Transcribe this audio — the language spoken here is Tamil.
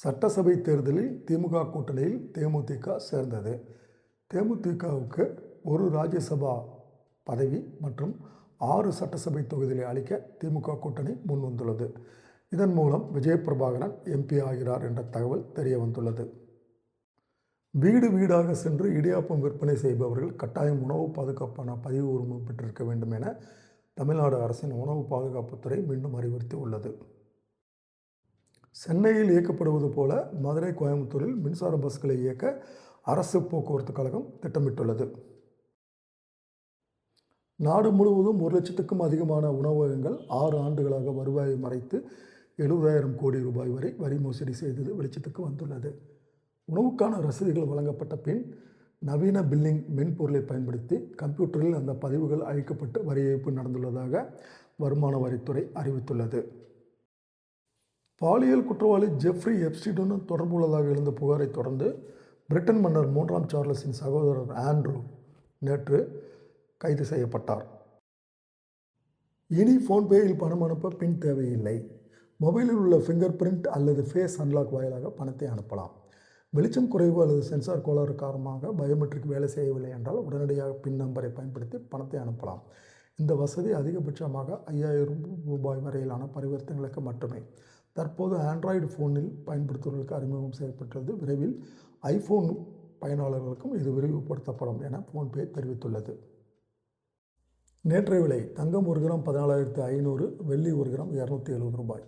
சட்டசபை தேர்தலில் திமுக கூட்டணியில் தேமுதிக சேர்ந்தது. தேமுதிகவுக்கு ஒரு ராஜ்யசபா பதவி மற்றும் 6 சட்டசபை தொகுதிகளை அளிக்க திமுக கூட்டணி முன்வந்துள்ளது. இதன் மூலம் விஜயபிரபாகரன் எம்பி ஆகிறார் என்ற தகவல் தெரிய வந்துள்ளது. வீடு வீடாக சென்று இடியாப்பம் விற்பனை செய்பவர்கள் கட்டாயம் உணவு பாதுகாப்பான பதிவு உரிமம் பெற்றிருக்க வேண்டும் என தமிழ்நாடு அரசின் உணவு பாதுகாப்புத்துறை மீண்டும் அறிவுறுத்தி உள்ளது. சென்னையில் இயக்கப்படுவது போல மதுரை, கோயம்புத்தூரில் மின்சார பஸ்களை இயக்க அரசு போக்குவரத்து கழகம் திட்டமிட்டுள்ளது. நாடு முழுவதும் 1 லட்சத்துக்கும் அதிகமான உணவகங்கள் 6 ஆண்டுகளாக வருவாயை மறைத்து 70,000 கோடி ரூபாய் வரை வரி மோசடி செய்தது வெளிச்சத்துக்கு வந்துள்ளது. உணவுக்கான ரசீதுகள் வழங்கப்பட்ட பின் நவீன பில்லிங் மென்பொருளை பயன்படுத்தி கம்ப்யூட்டரில் அந்த பதிவுகள் அழிக்கப்பட்டு வரி ஏய்ப்பு நடந்துள்ளதாக வருமான வரித்துறை அறிவித்துள்ளது. பாலியல் குற்றவாளி ஜெஃப்ரி எப்ஸ்டீனுடன் தொடர்புள்ளதாக எழுந்த புகாரை தொடர்ந்து பிரிட்டன் மன்னர் 3ஆம் சார்லஸின் சகோதரர் ஆண்ட்ரூ நேற்று கைது செய்யப்பட்டார். இனி ஃபோன்பேயில் பணம் அனுப்ப பின் தேவையில்லை. மொபைலில் உள்ள ஃபிங்கர் பிரிண்ட் அல்லது ஃபேஸ் அன்லாக் வாயிலாக பணத்தை அனுப்பலாம். வெளிச்சம் குறைவு அல்லது சென்சார் கோளாறு காரணமாக பயோமெட்ரிக் வேலை செய்யவில்லை என்றால் உடனடியாக பின் நம்பரை பயன்படுத்தி பணத்தை அனுப்பலாம். இந்த வசதி அதிகபட்சமாக 5,000 ரூபாய் வரையிலான பரிவர்த்தனைகளுக்கு மட்டுமே. தற்போது ஆண்ட்ராய்டு ஃபோனில் பயன்படுத்துவதற்கு அறிமுகம் செய்யப்பட்டுள்ளது. விரைவில் ஐஃபோன் பயனாளர்களுக்கும் இது விரிவுபடுத்தப்படும் என ஃபோன்பே தெரிவித்துள்ளது. நேற்றைய விலை: தங்கம் 1 கிராம் 14,500, வெள்ளி 1 கிராம் 270 ரூபாய்.